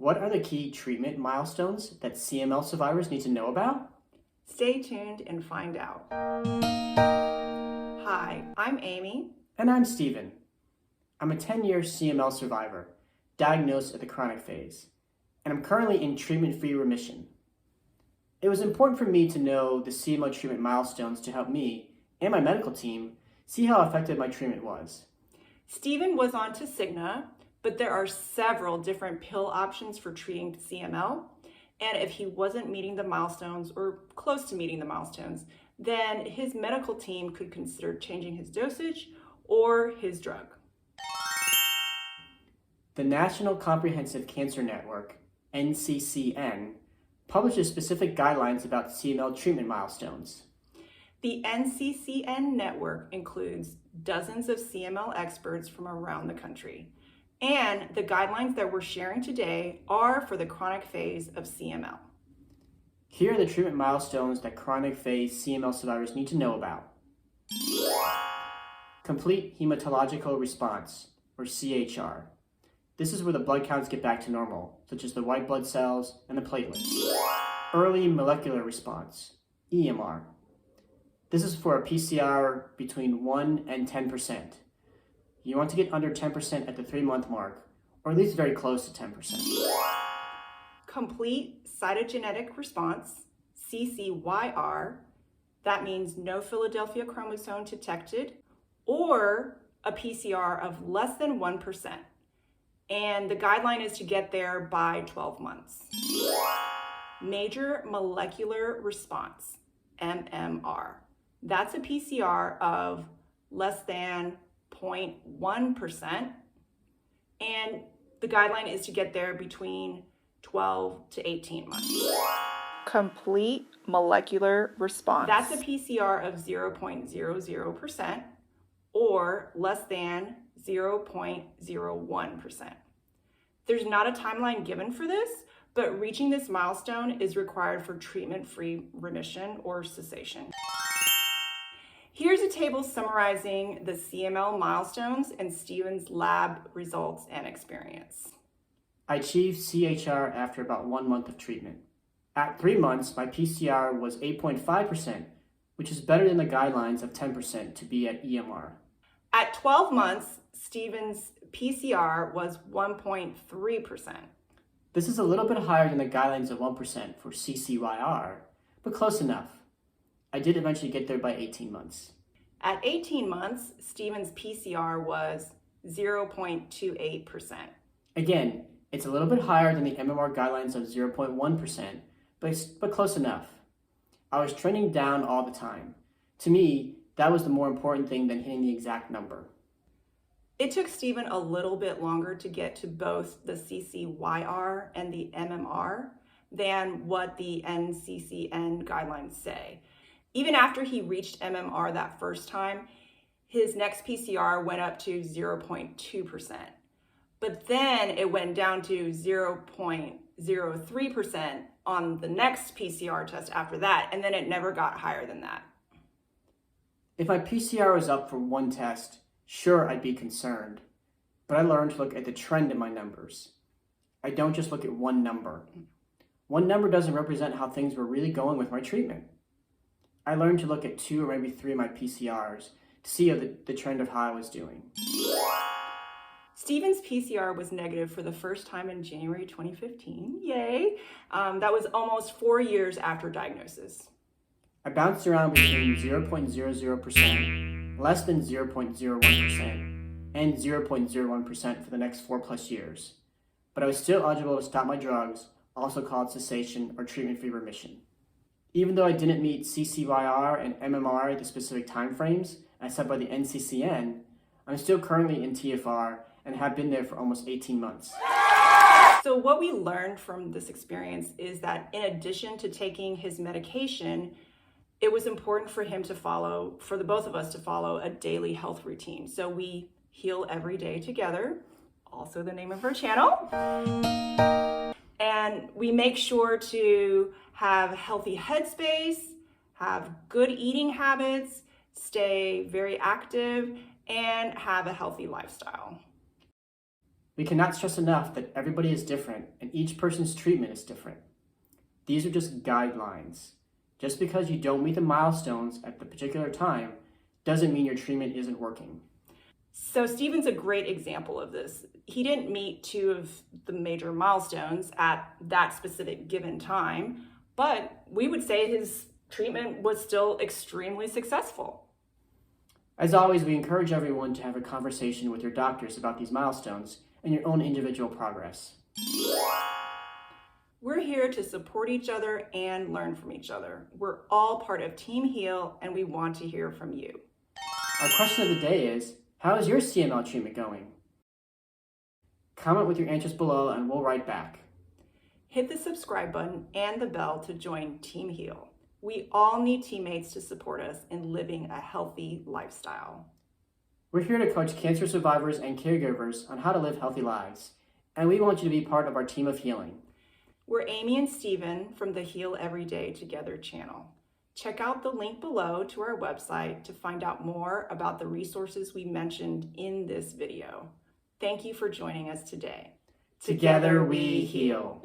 What are the key treatment milestones that CML survivors need to know about? Stay tuned and find out. Hi, I'm Amy. And I'm Steven. I'm a 10-year CML survivor, diagnosed at the chronic phase, and I'm currently in treatment-free remission. It was important for me to know the CML treatment milestones to help me and my medical team see how effective my treatment was. Steven was on Tasigna, but there are several different pill options for treating CML. And if he wasn't meeting the milestones or close to meeting the milestones, then his medical team could consider changing his dosage or his drug. The National Comprehensive Cancer Network, NCCN, publishes specific guidelines about CML treatment milestones. The NCCN network includes dozens of CML experts from around the country. And the guidelines that we're sharing today are for the chronic phase of CML. Here are the treatment milestones that chronic phase CML survivors need to know about. Complete hematological response, or CHR. This is where the blood counts get back to normal, such as the white blood cells and the platelets. Early molecular response, EMR. This is for a PCR between 1 and 10%. You want to get under 10% at the 3-month mark, or at least very close to 10%. Complete cytogenetic response, CCYR, that means no Philadelphia chromosome detected, or a PCR of less than 1%. And the guideline is to get there by 12 months. Major molecular response, MMR. That's a PCR of less than 0.1%, and the guideline is to get there between 12 to 18 months. Complete molecular response. That's a PCR of 0.00% or less than 0.01%. There's not a timeline given for this, but reaching this milestone is required for treatment-free remission or cessation. Here's a table summarizing the CML milestones and Steven's lab results and experience. I achieved CHR after about 1 month of treatment. At 3 months, my PCR was 8.5%, which is better than the guidelines of 10% to be at EMR. At 12 months, Steven's PCR was 1.3%. This is a little bit higher than the guidelines of 1% for CCYR, but close enough. I did eventually get there by 18 months. At 18 months, Steven's PCR was 0.28%. Again, it's a little bit higher than the MMR guidelines of 0.1%, but close enough. I was trending down all the time. To me, that was the more important thing than hitting the exact number. It took Steven a little bit longer to get to both the CCYR and the MMR than what the NCCN guidelines say. Even after he reached MMR that first time, his next PCR went up to 0.2%. But then it went down to 0.03% on the next PCR test after that, and then it never got higher than that. If my PCR was up for one test, sure, I'd be concerned. But I learned to look at the trend in my numbers. I don't just look at one number. One number doesn't represent how things were really going with my treatment. I learned to look at 2 or maybe 3 of my PCRs to see how the trend of how I was doing. Steven's PCR was negative for the first time in January 2015. Yay! That was almost 4 years after diagnosis. I bounced around between 0.00%, less than 0.01%, and 0.01% for the next 4+ years. But I was still eligible to stop my drugs, also called cessation or treatment-free remission. Even though I didn't meet CCYR and MMR at the specific timeframes as set by the NCCN, I'm still currently in TFR and have been there for almost 18 months. So what we learned from this experience is that in addition to taking his medication, it was important for him to follow, for the both of us to follow a daily health routine. So we heal every day together, also the name of our channel. And we make sure to have healthy headspace, have good eating habits, stay very active, and have a healthy lifestyle. We cannot stress enough that everybody is different and each person's treatment is different. These are just guidelines. Just because you don't meet the milestones at the particular time doesn't mean your treatment isn't working. So Stephen's a great example of this. He didn't meet 2 of the major milestones at that specific given time, but we would say his treatment was still extremely successful. As always, we encourage everyone to have a conversation with your doctors about these milestones and your own individual progress. We're here to support each other and learn from each other. We're all part of Team Heal, and we want to hear from you. Our question of the day is, how is your CML treatment going? Comment with your answers below and we'll write back. Hit the subscribe button and the bell to join Team Heal. We all need teammates to support us in living a healthy lifestyle. We're here to coach cancer survivors and caregivers on how to live healthy lives, and we want you to be part of our team of healing. We're Amy and Stephen from the Heal Every Day Together channel. Check out the link below to our website to find out more about the resources we mentioned in this video. Thank you for joining us today. Together we heal.